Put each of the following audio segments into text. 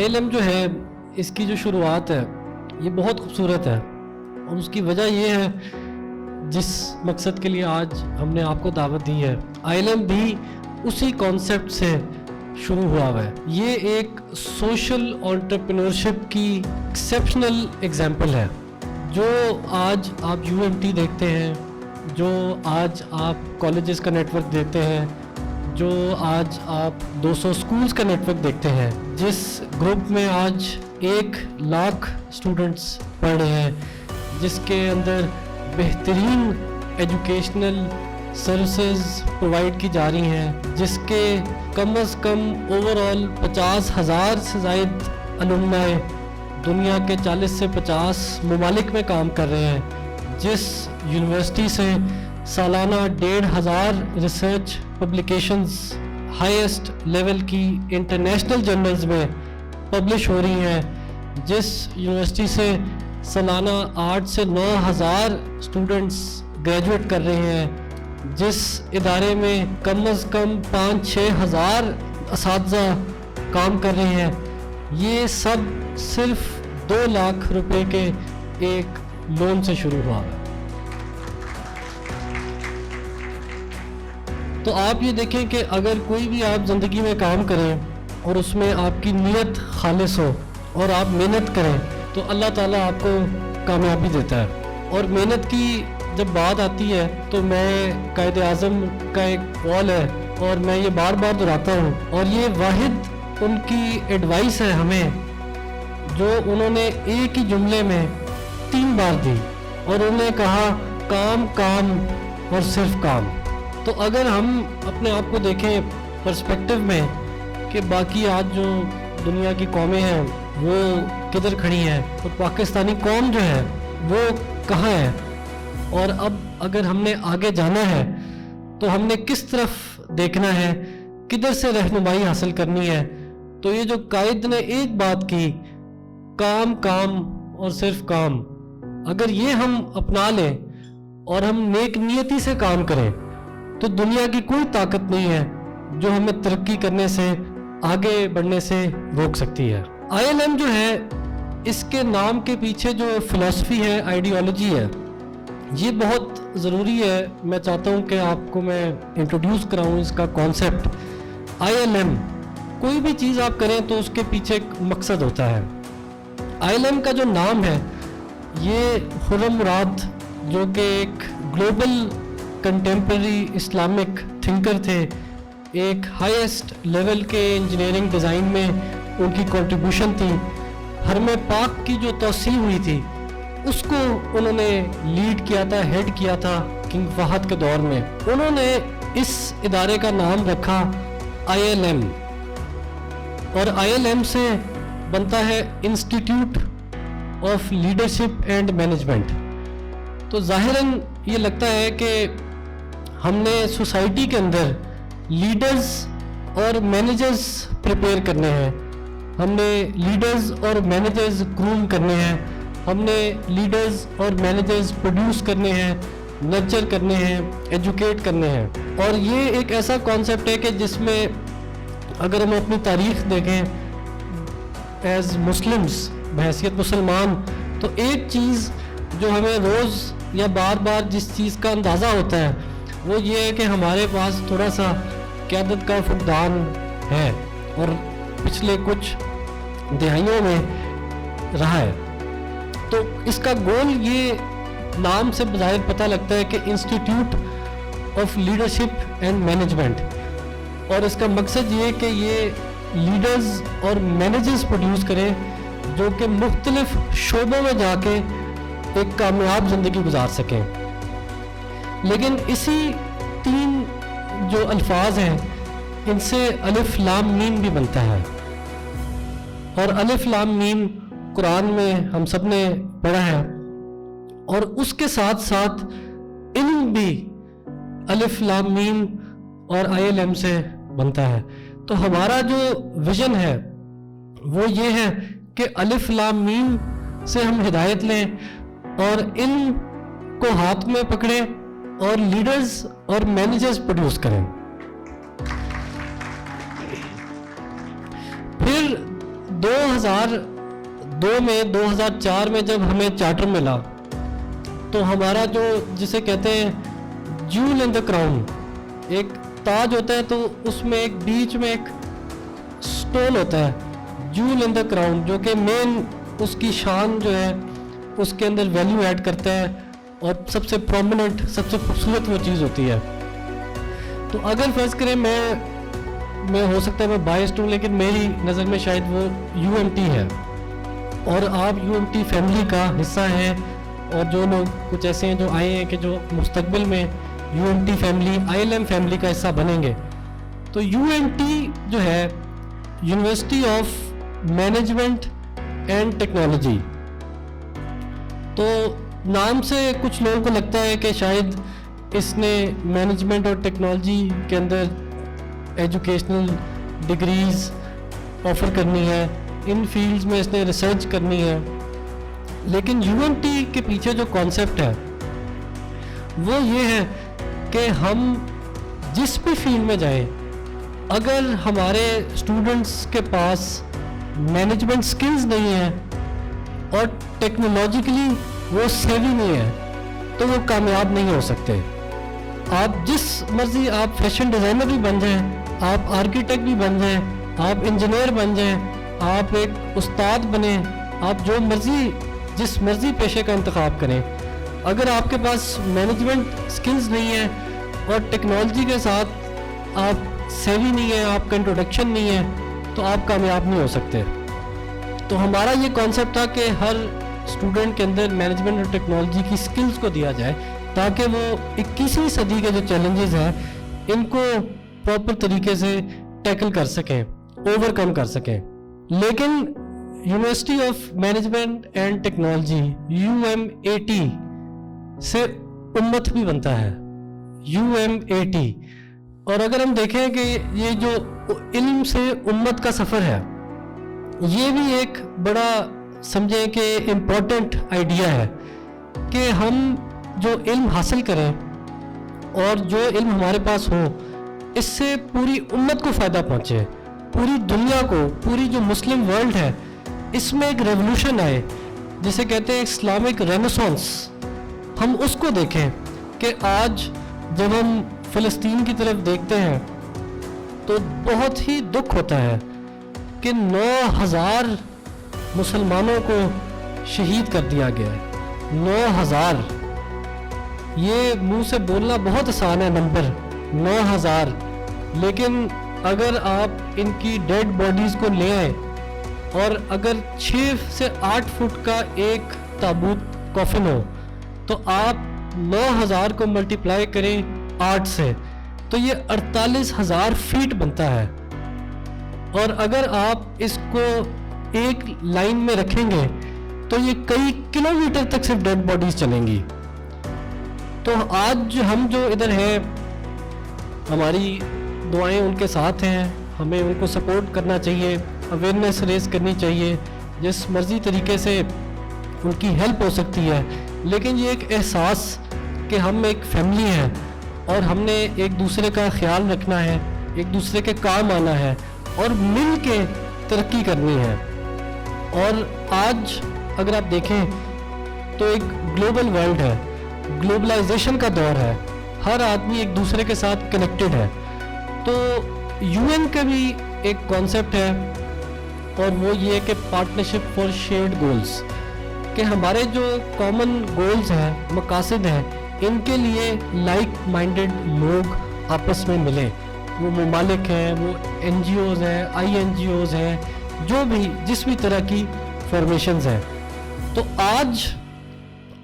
ILM جو ہے اس کی جو شروعات ہے یہ بہت خوبصورت ہے، اور اس کی وجہ یہ ہے جس مقصد کے لیے آج ہم نے آپ کو دعوت دی ہے، ILM بھی اسی کانسیپٹ سے شروع ہوا ہے۔ یہ ایک سوشل انٹرپرینورشپ کی ایکسیپشنل ایگزامپل ہے۔ جو آج آپ UMT دیکھتے ہیں، جو آج آپ کالجز کا نیٹ ورک دیکھتے ہیں، جو آج آپ 200 سکولز کا نیٹ ورک دیکھتے ہیں، جس گروپ میں آج 1,00,000 اسٹوڈنٹس پڑھ رہے ہیں، جس کے اندر بہترین ایجوکیشنل سروسز پرووائڈ کی جا رہی ہیں، جس کے کم از کم اوور آل 50,000 سے زائد الومنائے دنیا کے 40 سے 50 ممالک میں کام کر رہے ہیں، جس یونیورسٹی سے سالانہ 1,500 ریسرچ پبلیکیشنز ہائیسٹ لیول کی انٹرنیشنل جرنلز میں پبلش ہو رہی ہیں، جس یونیورسٹی سے سالانہ 8 سے 9,000 اسٹوڈنٹس گریجویٹ کر رہے ہیں، جس ادارے میں کم از کم 5-6 ہزار اساتذہ کام کر رہے ہیں، یہ سب صرف 2 لاکھ روپے کے ایک لون سے شروع ہوا ہے۔ تو آپ یہ دیکھیں کہ اگر کوئی بھی آپ زندگی میں کام کریں اور اس میں آپ کی نیت خالص ہو اور آپ محنت کریں تو اللہ تعالیٰ آپ کو کامیابی دیتا ہے۔ اور محنت کی جب بات آتی ہے تو میں قائد اعظم کا ایک قول ہے اور میں یہ بار بار دہراتا ہوں، اور یہ واحد ان کی ایڈوائس ہے ہمیں جو انہوں نے ایک ہی جملے میں 3 بار دی، اور انہوں نے کہا کام کام اور صرف کام۔ تو اگر ہم اپنے آپ کو دیکھیں پرسپیکٹو میں کہ باقی آج جو دنیا کی قومیں ہیں وہ کدھر کھڑی ہیں اور پاکستانی قوم جو ہے وہ کہاں ہے، اور اب اگر ہم نے آگے جانا ہے تو ہم نے کس طرف دیکھنا ہے، کدھر سے رہنمائی حاصل کرنی ہے، تو یہ جو قائد نے ایک بات کی، کام کام اور صرف کام، اگر یہ ہم اپنا لیں اور ہم نیک نیتی سے کام کریں تو دنیا کی کوئی طاقت نہیں ہے جو ہمیں ترقی کرنے سے، آگے بڑھنے سے روک سکتی ہے۔ ILM جو ہے اس کے نام کے پیچھے جو فلسفی ہے، آئیڈیالوجی ہے، یہ بہت ضروری ہے۔ میں چاہتا ہوں کہ آپ کو میں انٹروڈیوس کراؤں اس کا کانسیپٹ۔ ILM کوئی بھی چیز آپ کریں تو اس کے پیچھے ایک مقصد ہوتا ہے۔ ILM کا جو نام ہے یہ خرم مراد جو کہ ایک گلوبل کنٹمپریری اسلامک تھنکر تھے، ایک ہائیسٹ لیول کے انجینئرنگ ڈیزائن میں ان کی کنٹریبیوشن تھی، حرم پاک کی جو توسیع ہوئی تھی اس کو انہوں نے لیڈ کیا تھا، ہیڈ کیا تھا کنگ فہد کے دور میں۔ انہوں نے اس ادارے کا نام رکھا ILM، اور ILM سے بنتا ہے institute of leadership and management. تو ظاہراً یہ لگتا ہے کہ ہم نے سوسائٹی کے اندر لیڈرز اور مینیجرز پریپیئر کرنے ہیں، ہم نے لیڈرز اور مینیجرز گروم کرنے ہیں، ہم نے لیڈرز اور مینیجرز پروڈیوس کرنے ہیں، نرچر کرنے ہیں، ایجوکیٹ کرنے ہیں۔ اور یہ ایک ایسا کانسیپٹ ہے کہ جس میں اگر ہم اپنی تاریخ دیکھیں ایز مسلمز، بحیثیت مسلمان، تو ایک چیز جو ہمیں روز یا بار بار جس چیز کا اندازہ ہوتا ہے وہ یہ ہے کہ ہمارے پاس تھوڑا سا قیادت کا فقدان ہے، اور پچھلے کچھ دہائیوں میں رہا ہے۔ تو اس کا گول یہ نام سے بظاہر پتہ لگتا ہے کہ institute of leadership and management, اور اس کا مقصد یہ کہ یہ لیڈرز اور مینیجرز پروڈیوس کریں جو کہ مختلف شعبوں میں جا کے ایک کامیاب زندگی گزار سکیں۔ لیکن اسی 3 جو الفاظ ہیں ان سے الف لام میم بھی بنتا ہے، اور الف لام میم قرآن میں ہم سب نے پڑھا ہے، اور اس کے ساتھ ساتھ علم بھی الف لام میم اور ILM سے بنتا ہے۔ تو ہمارا جو ویژن ہے وہ یہ ہے کہ الف لام میم سے ہم ہدایت لیں اور علم کو ہاتھ میں پکڑیں اور لیڈرز اور مینیجرز پروڈیوس کریں۔ پھر 2002 میں 2004 میں جب ہمیں چارٹر ملا تو ہمارا جو جسے کہتے ہیں جول ان دا کراؤن، ایک تاج ہوتا ہے تو اس میں ایک بیچ میں ایک سٹون ہوتا ہے، جول ان دا کراؤن، جو کہ مین اس کی شان جو ہے اس کے اندر ویلیو ایڈ کرتا ہے اور سب سے پرومیننٹ، سب سے خوبصورت وہ چیز ہوتی ہے. تو اگر فرض کریں میں ہو سکتا ہے میں بائسڈ ہوں، لیکن میری نظر میں شاید وہ یو ایم ٹی ہے، اور آپ یو ایم ٹی فیملی کا حصہ ہیں، اور جو لوگ کچھ ایسے ہیں جو آئے ہیں کہ جو مستقبل میں U M T family, I L M family کا حصہ بنیں گے. تو یو ایم ٹی جو ہے university of Management and technology, تو نام سے کچھ لوگوں کو لگتا ہے کہ شاید اس نے مینجمنٹ اور ٹیکنالوجی کے اندر ایجوکیشنل ڈگریز آفر کرنی ہے، ان فیلڈز میں اس نے ریسرچ کرنی ہے. لیکن یو ایم ٹی کے پیچھے جو کانسیپٹ ہے وہ یہ ہے کہ ہم جس بھی فیلڈ میں جائیں، اگر ہمارے اسٹوڈنٹس کے پاس مینجمنٹ سکلز نہیں ہیں اور ٹیکنالوجیکلی وہ سیوی نہیں ہے تو وہ کامیاب نہیں ہو سکتے. آپ جس مرضی، آپ فیشن ڈیزائنر بھی بن جائیں، آپ آرکیٹیکٹ بھی بن جائیں، آپ انجینئر بن جائیں، آپ ایک استاد بنیں، آپ جو مرضی جس مرضی پیشے کا انتخاب کریں، اگر آپ کے پاس مینجمنٹ سکلز نہیں ہے اور ٹیکنالوجی کے ساتھ آپ سیوی نہیں ہے، آپ کا انٹروڈکشن نہیں ہے، تو آپ کامیاب نہیں ہو سکتے. تو ہمارا یہ کانسیپٹ تھا کہ ہر اسٹوڈنٹ کے اندر مینجمنٹ اور ٹیکنالوجی کی سکلز کو دیا جائے تاکہ وہ 21ویں صدی کے جو چیلنجز ہیں ان کو پراپر طریقے سے ٹیکل کر سکیں، اوور کم کر سکیں. لیکن University of Management and Technology U M A T سے امت بھی بنتا ہے، یو ایم اے ٹی. اور اگر ہم دیکھیں کہ یہ جو علم سے امت کا سفر ہے، یہ بھی ایک بڑا سمجھیں کہ امپورٹنٹ آئیڈیا ہے کہ ہم جو علم حاصل کریں اور جو علم ہمارے پاس ہو، اس سے پوری امت کو فائدہ پہنچے، پوری دنیا کو، پوری جو مسلم ورلڈ ہے اس میں ایک ریولوشن آئے، جسے کہتے ہیں اسلامک رینیسانس. ہم اس کو دیکھیں کہ آج جب ہم فلسطین کی طرف دیکھتے ہیں تو بہت ہی دکھ ہوتا ہے کہ 9,000 مسلمانوں کو شہید کر دیا گیا ہے. 9,000، یہ منہ سے بولنا بہت آسان ہے نمبر 9,000، لیکن اگر آپ ان کی ڈیڈ باڈیز کو لے آئیں اور اگر 6 سے 8 فٹ کا ایک تابوت کافن ہو تو آپ 9,000 کو ملٹیپلائی کریں 8 سے تو یہ 48,000 فیٹ بنتا ہے. اور اگر آپ اس کو ایک لائن میں رکھیں گے تو یہ کئی کلومیٹر تک صرف ڈیڈ باڈیز چلیں گی. تو آج ہم جو ادھر ہیں، ہماری دعائیں ان کے ساتھ ہیں، ہمیں ان کو سپورٹ کرنا چاہیے، اویئرنیس ریز کرنی چاہیے، جس مرضی طریقے سے ان کی ہیلپ ہو سکتی ہے. لیکن یہ ایک احساس کہ ہم ایک فیملی ہیں اور ہم نے ایک دوسرے کا خیال رکھنا ہے، ایک دوسرے کے کام آنا ہے اور مل کے ترقی کرنی ہے. اور آج اگر آپ دیکھیں تو ایک گلوبل ورلڈ ہے، گلوبلائزیشن کا دور ہے، ہر آدمی ایک دوسرے کے ساتھ کنیکٹڈ ہے. تو یو این کا بھی ایک کانسیپٹ ہے اور وہ یہ ہے کہ پارٹنرشپ فار شیئرڈ گولز، کہ ہمارے جو کامن گولز ہیں، مقاصد ہیں، ان کے لیے لائک مائنڈڈ لوگ آپس میں ملیں. وہ ممالک ہیں، وہ این جی اوز ہیں، آئی این جی اوز ہیں، جو بھی جس بھی طرح کی فارمیشنز ہیں. تو آج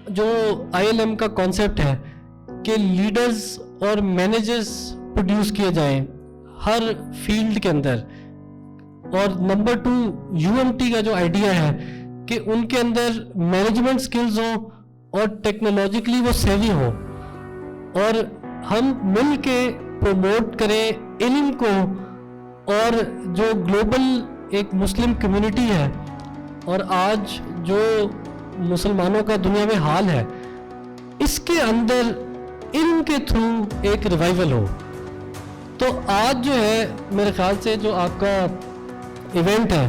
جو آئی ایل ایم کا کانسیپٹ ہے کہ لیڈرز اور مینیجرز پروڈیوس کیے جائیں ہر فیلڈ کے اندر. اور نمبر 2 یو ایم ٹی کا جو آئیڈیا ہے کہ ان کے اندر مینجمنٹ سکلز ہوں اور ٹیکنالوجیکلی وہ سیوی ہوں، اور ہم مل کے پروموٹ کریں علم کو. اور جو گلوبل ایک مسلم کمیونٹی ہے اور آج جو مسلمانوں کا دنیا میں حال ہے، اس کے اندر علم کے تھرو ایک ریوائول ہو. تو آج جو ہے میرے خیال سے جو آپ کا ایونٹ ہے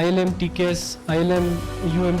ILM TKS ILM UM